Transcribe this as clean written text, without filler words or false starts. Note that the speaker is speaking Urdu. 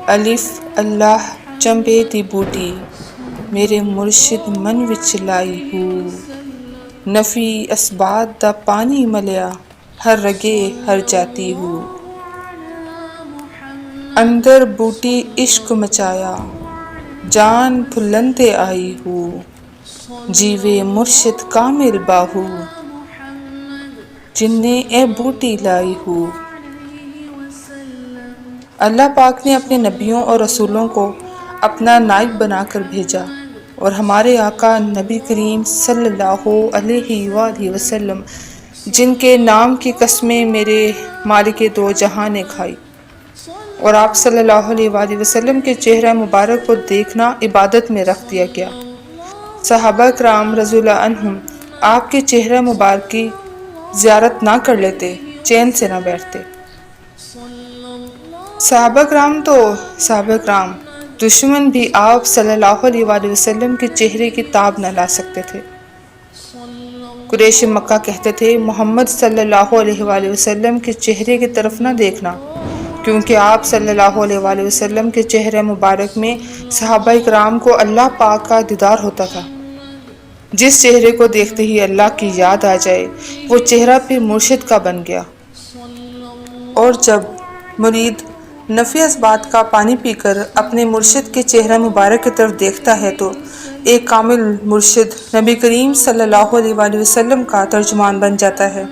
الف اللہ چنبے دی بوٹی میرے مرشد من وچ لائی ہو، نفی اسبات دا پانی ملیا ہر رگے ہر جاتی ہو، اندر بوٹی عشق مچایا جان پھلندے آئی ہو، جیوے مرشد کامل باہو جن نے اے بوٹی لائی ہو۔ اللہ پاک نے اپنے نبیوں اور رسولوں کو اپنا نائب بنا کر بھیجا، اور ہمارے آقا نبی کریم صلی اللہ علیہ وآلہ وسلم جن کے نام کی قسمیں میرے مالک دو جہاں نے کھائی، اور آپ صلی اللہ علیہ وآلہ وسلم کے چہرہ مبارک کو دیکھنا عبادت میں رکھ دیا گیا۔ صحابہ کرام رضی اللہ عنہم آپ کے چہرہ مبارک کی زیارت نہ کر لیتے، چین سے نہ بیٹھتے۔ صحابہ کرام دشمن بھی آپ صلی اللہ علیہ وآلہ وسلم کے چہرے کی تاب نہ لا سکتے تھے۔ قریش مکہ کہتے تھے محمد صلی اللہ علیہ وآلہ وسلم کے چہرے کی طرف نہ دیکھنا، کیونکہ آپ صلی اللہ علیہ وآلہ وسلم کے چہرے مبارک میں صحابہ کرام کو اللہ پاک کا دیدار ہوتا تھا۔ جس چہرے کو دیکھتے ہی اللہ کی یاد آ جائے وہ چہرہ پھر مرشد کا بن گیا، اور جب مرید نفی اسبات کا پانی پی کر اپنے مرشد کے چہرہ مبارک کی طرف دیکھتا ہے تو ایک کامل مرشد نبی کریم صلی اللہ علیہ وآلہ وسلم کا ترجمان بن جاتا ہے۔